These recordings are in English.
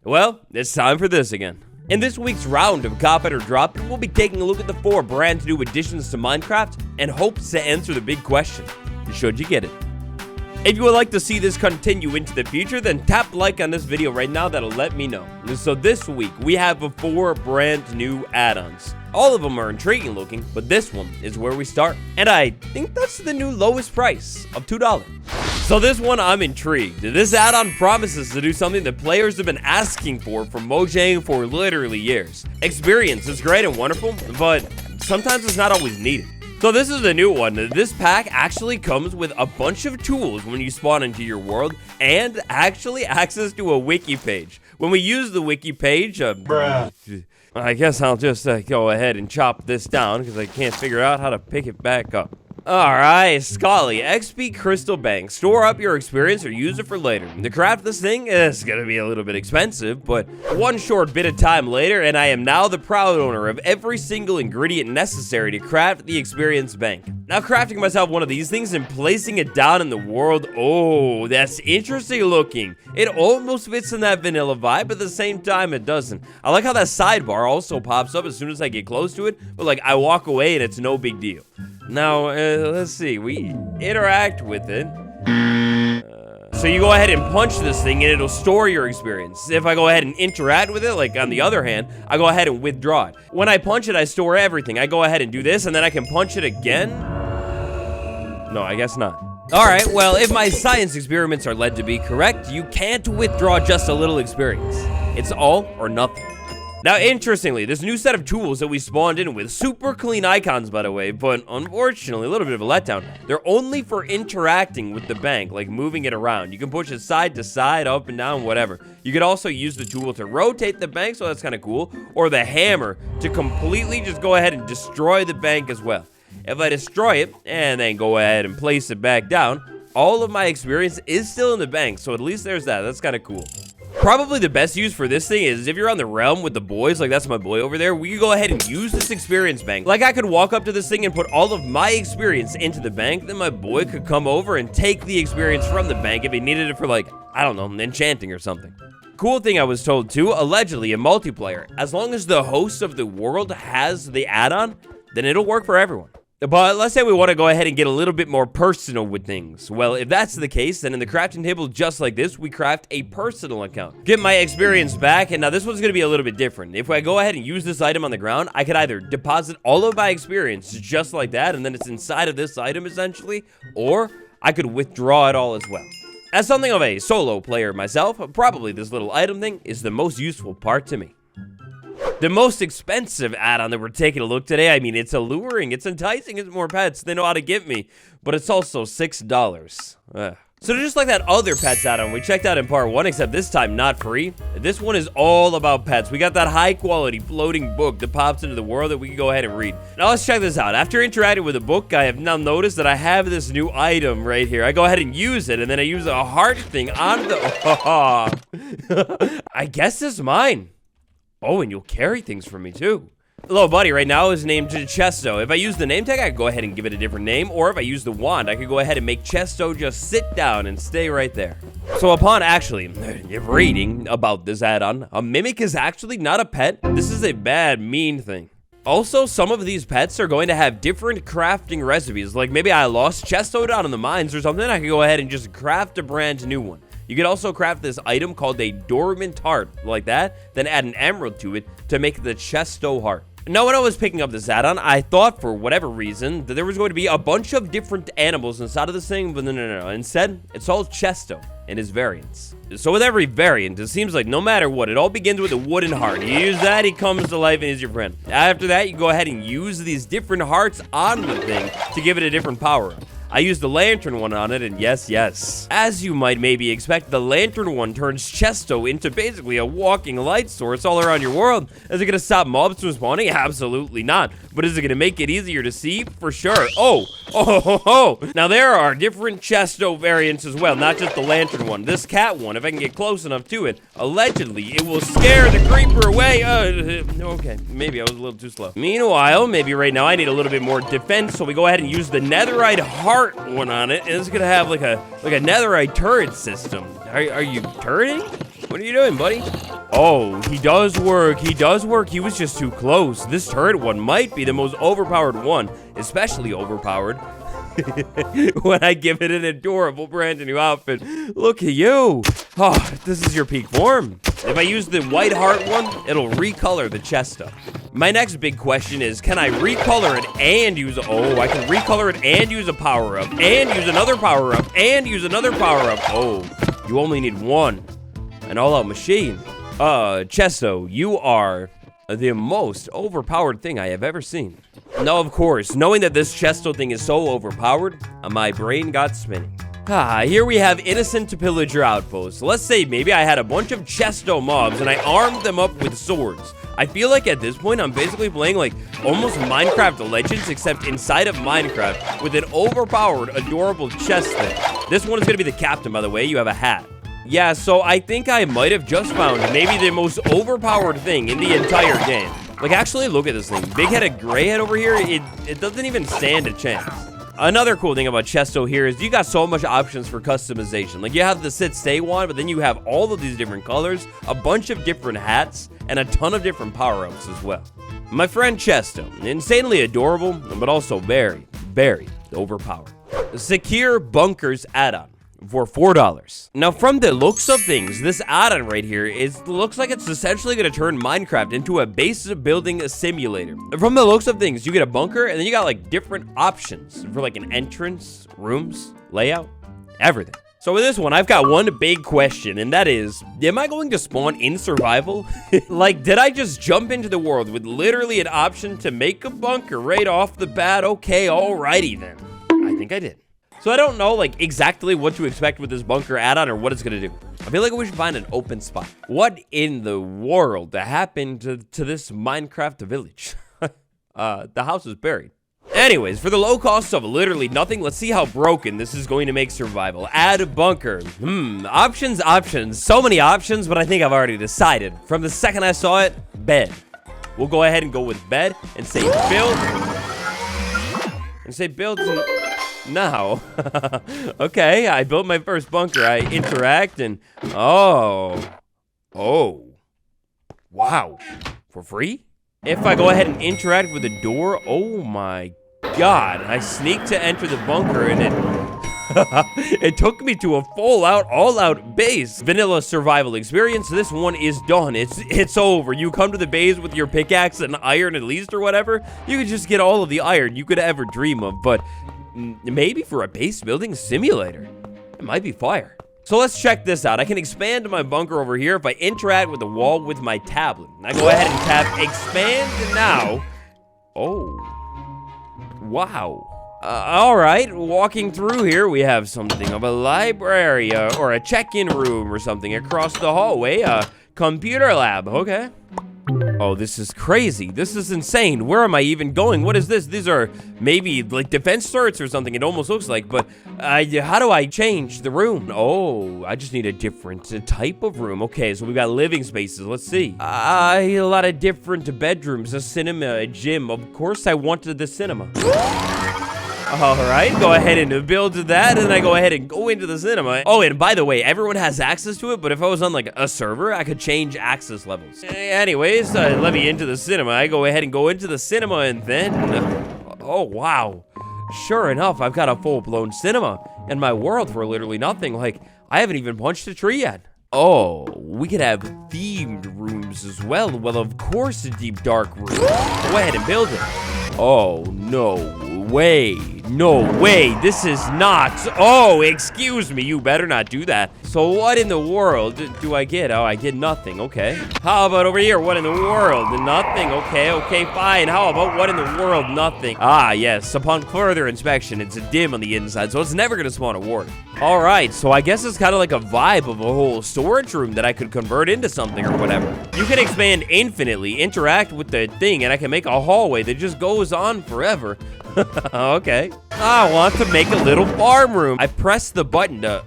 Well, it's time for this again. In this week's round of Cop It or Drop It, we'll be taking a look at the 4 brand new additions to Minecraft and hopes to answer the big question, should you get it? If you would like to see this continue into the future, then tap like on this video right now, that'll let me know. So this week, we have 4 brand new add-ons. All of them are intriguing looking, but this one is where we start. And I think that's the new lowest price of $2. So this one, I'm intrigued. This add-on promises to do something that players have been asking for from Mojang for literally years. Experience is great and wonderful, but sometimes it's not always needed. So this is the new one. This pack actually comes with a bunch of tools when you spawn into your world, and actually access to a wiki page. When we use the wiki page, I guess I'll just go ahead and chop this down because I can't figure out how to pick it back up. Alright, Scully, XP Crystal Bank. Store up your experience or use it for later. To craft this thing is gonna be a little bit expensive, but one short bit of time later, and I am now the proud owner of every single ingredient necessary to craft the experience bank. Now, crafting myself one of these things and placing it down in the world, oh, that's interesting looking. It almost fits in that vanilla vibe, but at the same time, it doesn't. I like how that sidebar also pops up as soon as I get close to it, but like I walk away and it's no big deal. Now, let's see, we interact with it. So you go ahead and punch this thing and it'll store your experience. If I go ahead and interact with it, like on the other hand, I go ahead and withdraw it. When I punch it, I store everything. I go ahead and do this and then I can punch it again. No, I guess not. Alright, well, if my science experiments are led to be correct, you can't withdraw just a little experience. It's all or nothing. Now, interestingly, this new set of tools that we spawned in with, super clean icons, by the way, but unfortunately, a little bit of a letdown. They're only for interacting with the bank, like moving it around. You can push it side to side, up and down, whatever. You could also use the tool to rotate the bank, so that's kind of cool, or the hammer to completely just go ahead and destroy the bank as well. If I destroy it, and then go ahead and place it back down, all of my experience is still in the bank, so at least there's that. That's kind of cool. Probably the best use for this thing is if you're on the realm with the boys, like that's my boy over there, we could go ahead and use this experience bank. Like I could walk up to this thing and put all of my experience into the bank, then my boy could come over and take the experience from the bank if he needed it for like, I don't know, enchanting or something. Cool thing I was told too, allegedly in multiplayer, as long as the host of the world has the add-on, then it'll work for everyone. But let's say we want to go ahead and get a little bit more personal with things. Well, if that's the case, then in the crafting table just like this, we craft a personal account. Get my experience back, and now this one's going to be a little bit different. If I go ahead and use this item on the ground, I could either deposit all of my experience just like that, and then it's inside of this item essentially, or I could withdraw it all as well. As something of a solo player myself, probably this little item thing is the most useful part to me. The most expensive add-on that we're taking a look today, I mean, it's alluring, it's enticing, it's more pets, they know how to get me, but it's also $6. So just like that other pets add-on we checked out in part 1, except this time not free, this one is all about pets. We got that high-quality floating book that pops into the world that we can go ahead and read. Now let's check this out. After interacting with the book, I have now noticed that I have this new item right here. I go ahead and use it, and then I use a heart thing on the... I guess this is mine. Oh, and you'll carry things for me, too. Little buddy right now is named Chesto. If I use the name tag, I could go ahead and give it a different name. Or if I use the wand, I could go ahead and make Chesto just sit down and stay right there. So upon actually reading about this add-on, a mimic is actually not a pet. This is a bad, mean thing. Also, some of these pets are going to have different crafting recipes. Like maybe I lost Chesto down in the mines or something. I could go ahead and just craft a brand new one. You can also craft this item called a dormant heart, like that, then add an emerald to it to make the Chesto heart. Now, when I was picking up this add-on, I thought, for whatever reason, that there was going to be a bunch of different animals inside of this thing, but no. Instead, it's all Chesto and his variants. So with every variant, it seems like no matter what, it all begins with a wooden heart. You use that, he comes to life and is your friend. After that, you go ahead and use these different hearts on the thing to give it a different power-up. I used the lantern one on it, and yes. As you might maybe expect, the lantern one turns Chesto into basically a walking light source all around your world. Is it gonna stop mobs from spawning? Absolutely not. But is it gonna make it easier to see? For sure. Oh. Now there are different Chesto variants as well, not just the lantern one. This cat one, if I can get close enough to it, allegedly it will scare the creeper away. Okay, maybe I was a little too slow. Meanwhile, maybe right now I need a little bit more defense, so we go ahead and use the netherite heart one on it, and it's gonna have like a netherite turret system. Are you turreting? What are you doing, buddy? Oh, he does work. He does work. He was just too close. This turret one might be the most overpowered one, especially overpowered when I give it an adorable brand new outfit. Look at you. Oh, this is your peak form. If I use the white heart one, it'll recolor the chest up. My next big question is, can I recolor it and use I can recolor it and use a power-up, and use another power-up, and use another power-up. Oh, you only need one. An all-out machine. Chesto, you are the most overpowered thing I have ever seen. Now, of course, knowing that this Chesto thing is so overpowered, my brain got spinning. Here we have innocent pillager outposts. Let's say maybe I had a bunch of Chesto mobs and I armed them up with swords. I feel like at this point, I'm basically playing like almost Minecraft Legends, except inside of Minecraft with an overpowered, adorable chest thing. This one is gonna be the captain, by the way. You have a hat. Yeah, so I think I might have just found maybe the most overpowered thing in the entire game. Like, actually, look at this thing. Big-headed gray-head over here, it doesn't even stand a chance. Another cool thing about Chesto here is you got so much options for customization. Like, you have the sit-stay one, but then you have all of these different colors, a bunch of different hats, and a ton of different power-ups as well. My friend Chesto, insanely adorable, but also very, very overpowered. Secure Bunkers add-on for $4. Now, from the looks of things, this add-on right here looks like it's essentially going to turn Minecraft into a base building simulator. From the looks of things, you get a bunker, and then you got like different options for like an entrance, rooms, layout, everything. So with this one, I've got one big question, and that is, am I going to spawn in survival? Like, did I just jump into the world with literally an option to make a bunker right off the bat? Okay, alrighty then. I think I did. So I don't know, like, exactly what to expect with this bunker add-on or what it's gonna do. I feel like we should find an open spot. What in the world happened to this Minecraft village? The house is buried. Anyways, for the low cost of literally nothing, let's see how broken this is going to make survival. Add a bunker. Options. So many options, but I think I've already decided. From the second I saw it, bed. We'll go ahead and go with bed and say build. And say build now. Okay, I built my first bunker. I interact and oh, wow, for free? If I go ahead and interact with the door, oh my god, I sneak to enter the bunker and it took me to a all-out base. Vanilla survival experience. This one is done. It's over. You come to the base with your pickaxe and iron at least or whatever. You could just get all of the iron you could ever dream of, but maybe for a base building simulator, it might be fire. So let's check this out. I can expand my bunker over here if I interact with the wall with my tablet. I go ahead and tap expand now. Oh, wow. All right, walking through here, we have something of a library or a check-in room or something across the hallway. A computer lab, okay. Oh, this is crazy. This is insane. Where am I even going? What is this? These are maybe like defense turrets or something. It almost looks like, but how do I change the room? Oh, I just need a different type of room. Okay, so we've got living spaces. Let's see. A lot of different bedrooms, a cinema, a gym. Of course, I wanted the cinema. All right, go ahead and build that, and I go ahead and go into the cinema. Oh, and by the way, everyone has access to it, but if I was on like a server, I could change access levels. Anyways, let me into the cinema. I go ahead and go into the cinema, and then, oh wow, sure enough, I've got a full-blown cinema in my world for literally nothing. Like, I haven't even punched a tree yet. Oh, we could have themed rooms as well. Well, of course, a deep dark room. Go ahead and build it. Oh, no way. No way. This is not. Oh, excuse me. You better not do that. So what in the world do I get? Oh, I get nothing. Okay. How about over here? What in the world? Nothing. Okay, fine. How about what in the world? Nothing. Ah, yes. Upon further inspection, it's dim on the inside, so it's never going to spawn a ward. All right, so I guess it's kind of like a vibe of a whole storage room that I could convert into something or whatever. You can expand infinitely, interact with the thing, and I can make a hallway that just goes on forever. Okay. I want to make a little farm room. I press the button to,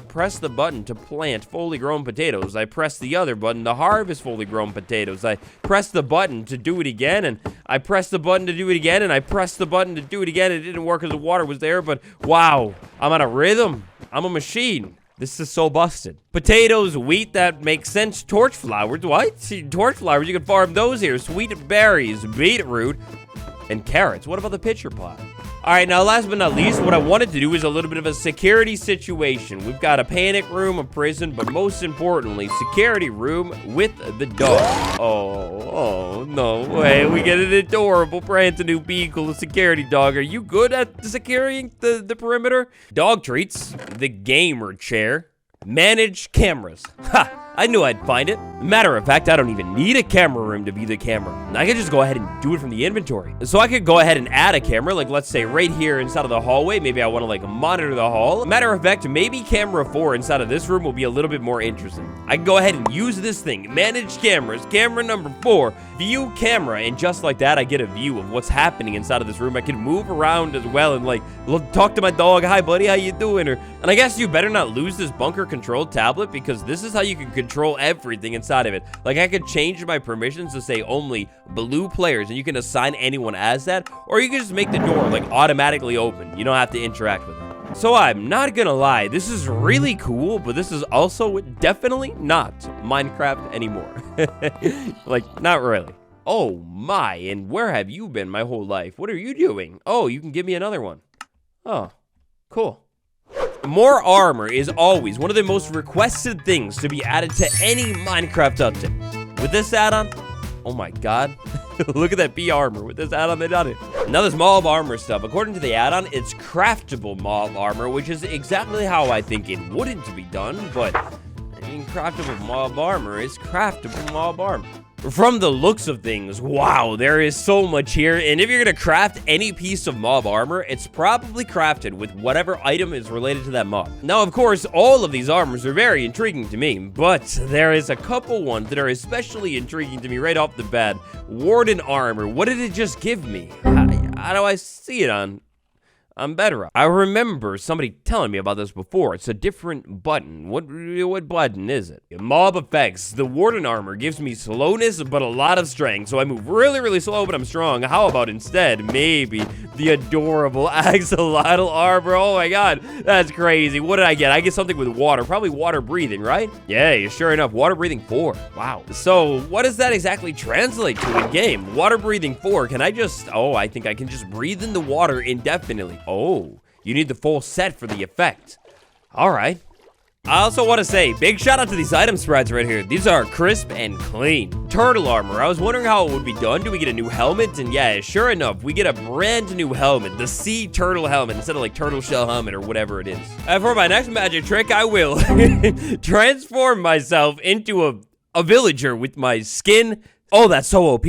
press the button to plant fully grown potatoes. I press the other button to harvest fully grown potatoes. I press the button to do it again, and I press the button to do it again, and I press the button to do it again. It didn't work because the water was there, but wow, I'm on a rhythm. I'm a machine. This is so busted. Potatoes, wheat, that makes sense. Torch flowers, what? Torch flowers, you can farm those here. Sweet berries, beetroot, and carrots. What about the pitcher pot? All right, now last but not least, what I wanted to do is a little bit of a security situation. We've got a panic room, a prison, but most importantly, security room with the dog. Oh, no way. We get an adorable brand new beagle security dog. Are you good at securing the perimeter? Dog treats, the gamer chair, manage cameras. Ha! I knew I'd find it. Matter of fact, I don't even need a camera room to be the camera. I could just go ahead and do it from the inventory. So I could go ahead and add a camera, like let's say right here inside of the hallway. Maybe I want to like monitor the hall. Matter of fact, maybe camera 4 inside of this room will be a little bit more interesting. I can go ahead and use this thing, manage cameras, camera number 4, view camera, and just like that, I get a view of what's happening inside of this room. I can move around as well and like talk to my dog. Hi, buddy, how you doing? And I guess you better not lose this bunker control tablet because this is how you can control everything inside of it. Like I could change my permissions to say only blue players and you can assign anyone as that, or you can just make the door like automatically open. You don't have to interact with it. So I'm not gonna lie, this is really cool, but this is also definitely not Minecraft anymore. Like, not really. Oh my, and where have you been my whole life? What are you doing? Oh, you can give me another one. Oh, cool. More armor is always one of the most requested things to be added to any Minecraft update. With this add-on, oh my god, look at that B armor. With this add-on, they done it. Now this mob armor stuff, according to the add-on, it's craftable mob armor, which is exactly how I think it wouldn't be done, but I mean, craftable mob armor is craftable mob armor. From the looks of things, wow, there is so much here, and if you're gonna craft any piece of mob armor, it's probably crafted with whatever item is related to that mob. Now, of course, all of these armors are very intriguing to me, but there is a couple ones that are especially intriguing to me right off the bat. Warden armor, what did it just give me? How do I see it on Bedrock? I remember somebody telling me about this before. It's a different button. What button is it? Mob effects. The Warden armor gives me slowness, but a lot of strength. So I move really, really slow, but I'm strong. How about instead, maybe the adorable axolotl armor? Oh my god, that's crazy. What did I get? I get something with water. Probably water breathing, right? Yeah, sure enough. Water breathing 4. Wow. So what does that exactly translate to in game? Water breathing 4. Can I just... Oh, I think I can just breathe in the water indefinitely. Oh, you need the full set for the effect. All right. I also want to say, big shout out to these item sprites right here. These are crisp and clean. Turtle armor. I was wondering how it would be done. Do we get a new helmet? And yeah, sure enough, we get a brand new helmet. The sea turtle helmet instead of like turtle shell helmet or whatever it is. And for my next magic trick, I will transform myself into a villager with my skin. Oh, that's so OP.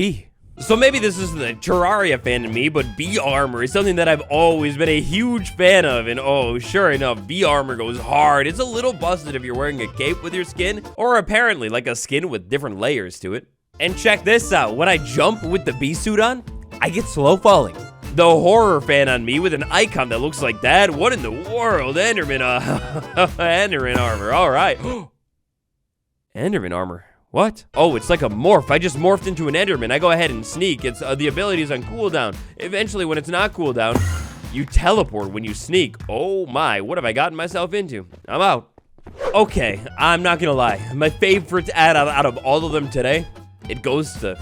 So maybe this is the Terraria fan in me, but B armor is something that I've always been a huge fan of. And oh, sure enough, B armor goes hard. It's a little busted if you're wearing a cape with your skin, or apparently like a skin with different layers to it. And check this out. When I jump with the B suit on, I get slow falling. The horror fan on me with an icon that looks like that. What in the world? Enderman, Enderman armor. All right. Enderman armor. What? Oh, it's like a morph. I just morphed into an Enderman. I go ahead and sneak. It's the ability is on cooldown. Eventually, when it's not cooldown, you teleport when you sneak. Oh my, what have I gotten myself into? I'm out. Okay, I'm not gonna lie. My favorite add-on out of all of them today, it goes to...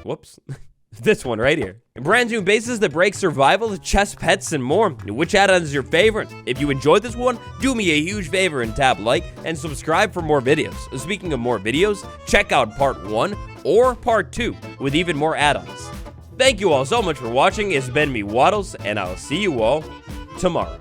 Whoops. This one right here. Brand new bases that break survival, chest pets, and more. Which add-on is your favorite? If you enjoyed this one, do me a huge favor and tap like and subscribe for more videos. Speaking of more videos, check out part 1 or part 2 with even more add-ons. Thank you all so much for watching. It's been me, Waddles, and I'll see you all tomorrow.